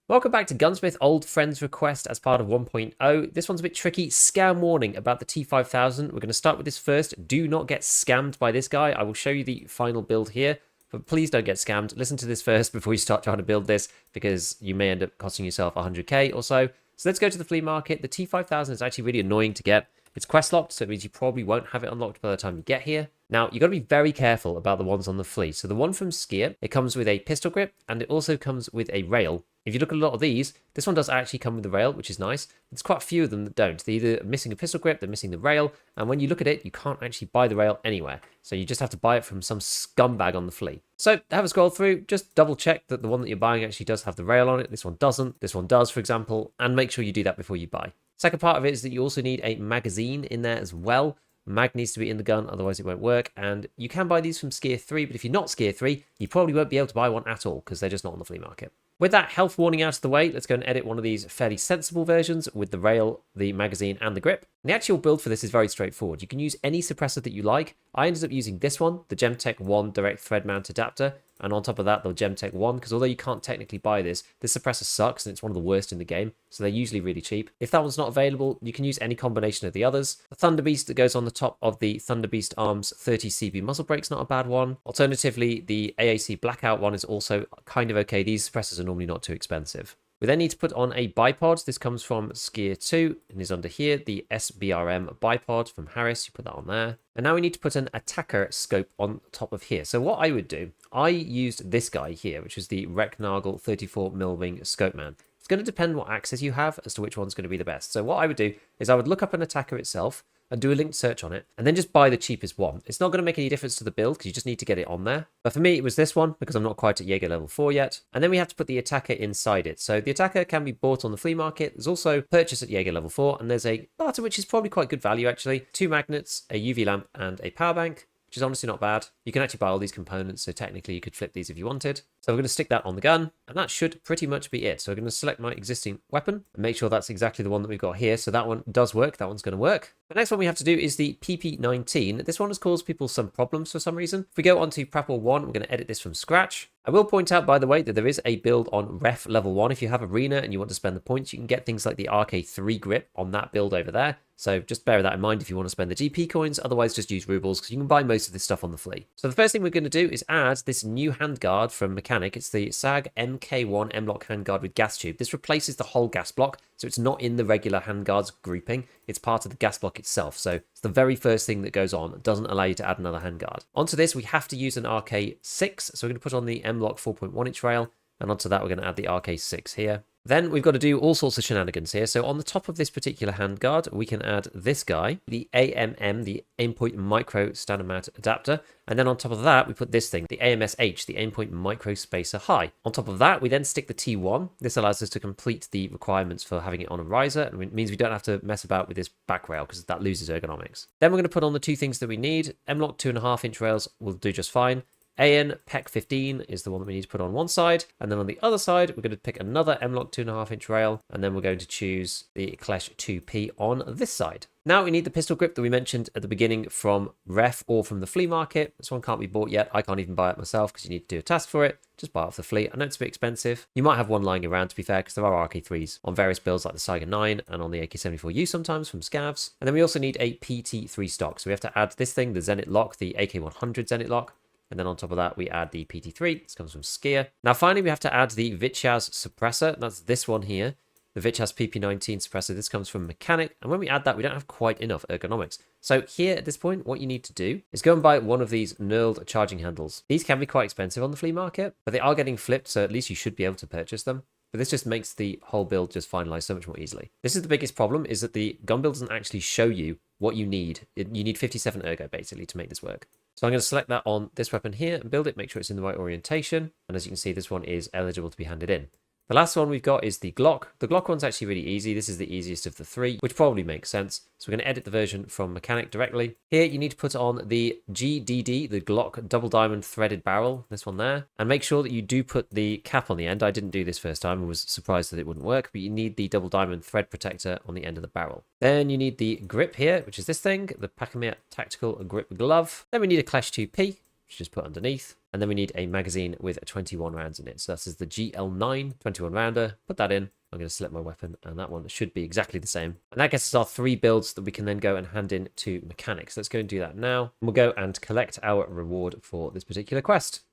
Welcome back to Gunsmith Old Friends Request as part of 1.0. This one's a bit tricky. Scam warning about the T5000. We're going to start with this first. Do not get scammed by this guy. I will show you the final build here, but please don't get scammed. Listen to this first before you start trying to build this, because you may end up costing yourself 100k or so. So let's go to the flea market. The T5000 is actually really annoying to get. It's quest locked, so it means you probably won't have it unlocked by the time you get here. Now, you've got to be very careful about the ones on the flea. So the one from Skier, it comes with a pistol grip, and it also comes with a rail. If you look at a lot of these, this one does actually come with the rail, which is nice. There's quite a few of them that don't. They're either missing a pistol grip, they're missing the rail, and when you look at it, you can't actually buy the rail anywhere. So you just have to buy it from some scumbag on the flea. So have a scroll through, just double check that the one that you're buying actually does have the rail on it. This one doesn't, this one does, for example, and make sure you do that before you buy. Second part of it is that you also need a magazine in there as well. Mag needs to be in the gun, otherwise it won't work. And you can buy these from Skier 3, but if you're not Skier 3, you probably won't be able to buy one at all because they're just not on the flea market. With that health warning out of the way, let's go and edit one of these fairly sensible versions with the rail, the magazine, and the grip. And the actual build for this is very straightforward. You can use any suppressor that you like. I ended up using this one, the Gemtech 1 direct thread mount adapter. And on top of that, the Gemtech 1, because although you can't technically buy this suppressor sucks and it's one of the worst in the game, so they're usually really cheap. If that one's not available, you can use any combination of the others. The Thunderbeast that goes on the top of the Thunderbeast Arms 30 CB muzzle brake's not a bad one. Alternatively, the AAC Blackout one is also kind of okay. These suppressors are normally not too expensive. We then need to put on a bipod. This comes from Skier 2 and is under here, the SBRM bipod from Harris. You put that on there. And now we need to put an attacker scope on top of here. So what I would do, I used this guy here, which is the Recknagel 34 Milwing Scope Man. It's going to depend what access you have as to which one's going to be the best. So what I would do is I would look up an attacker itself and do a linked search on it, and then just buy the cheapest one. It's not going to make any difference to the build because you just need to get it on there. But for me, it was this one because I'm not quite at Jaeger level 4 yet. And then we have to put the attacker inside it. So the attacker can be bought on the flea market. There's also purchase at Jaeger level 4, and there's a barter, which is probably quite good value actually. 2 magnets, a UV lamp, and a power bank, which is honestly not bad. You can actually buy all these components, so technically you could flip these if you wanted. So we're going to stick that on the gun, and that should pretty much be it. So we're going to select my existing weapon and make sure that's exactly the one that we've got here. So that one does work. That one's going to work. The next one we have to do is the PP19. This one has caused people some problems for some reason. If we go onto Prapor 1, we're going to edit this from scratch. I will point out, by the way, that there is a build on Ref level 1. If you have Arena and you want to spend the points, you can get things like the RK3 grip on that build over there. So just bear that in mind if you want to spend the GP coins. Otherwise, just use rubles because you can buy most of this stuff on the flea. So the first thing we're going to do is add this new handguard from Mechanic. It's the SAG MK1 M-Lock handguard with gas tube. This replaces the whole gas block, so it's not in the regular handguards grouping. It's part of the gas block itself. So it's the very first thing that goes on. It doesn't allow you to add another handguard. Onto this, we have to use an RK6. So we're going to put on the M-Lock 4.1 inch rail. And onto that, we're going to add the RK6 here. Then we've got to do all sorts of shenanigans here. So on the top of this particular handguard, we can add this guy, the AMM, the Aimpoint Micro Standard Mount Adapter. And then on top of that, we put this thing, the AMSH, the Aimpoint Micro Spacer High. On top of that, we then stick the T1. This allows us to complete the requirements for having it on a riser. And it means we don't have to mess about with this back rail because that loses ergonomics. Then we're going to put on the two things that we need. M-Lock 2.5 inch rails will do just fine. AN PEC 15 is the one that we need to put on one side, and then on the other side we're going to pick another M-Lock 2.5 inch rail, and then we're going to choose the Clash 2P on this side. Now we need the pistol grip that we mentioned at the beginning from Ref or from the flea market. This one can't be bought yet. I can't even buy it myself because you need to do a task for it. Just buy it off the flea. I know it's a bit expensive. You might have one lying around, to be fair, because there are RK3s on various builds like the Saiga 9 and on the AK-74U sometimes from Scavs. And then we also need a PT3 stock. So we have to add this thing, the Zenit lock, the AK-100 Zenit lock. And then on top of that, we add the PT3. This comes from Skier. Now, finally, we have to add the Vichaz suppressor. That's this one here, the Vichaz PP19 suppressor. This comes from Mechanic. And when we add that, we don't have quite enough ergonomics. So here at this point, what you need to do is go and buy one of these knurled charging handles. These can be quite expensive on the flea market, but they are getting flipped, so at least you should be able to purchase them. But this just makes the whole build just finalize so much more easily. This is the biggest problem, is that the gun build doesn't actually show you what you need. You need 57 ergo, basically, to make this work. So I'm going to select that on this weapon here and build it, make sure it's in the right orientation. And as you can see, this one is eligible to be handed in. The last one we've got is the Glock. The Glock one's actually really easy. This is the easiest of the three, which probably makes sense. So we're going to edit the version from Mechanic directly. Here you need to put on the GDD, the Glock double diamond threaded barrel, this one there. And make sure that you do put the cap on the end. I didn't do this first time and was surprised that it wouldn't work, but you need the double diamond thread protector on the end of the barrel. Then you need the grip here, which is this thing, the Pacamia Tactical Grip Glove. Then we need a Clash 2P. which is just put underneath. And then we need a magazine with 21 rounds in it. So this is the GL9 21 rounder. Put that in. I'm going to select my weapon, and that one should be exactly the same. And that gets us our 3 builds that we can then go and hand in to mechanics. Let's go and do that now. And we'll go and collect our reward for this particular quest.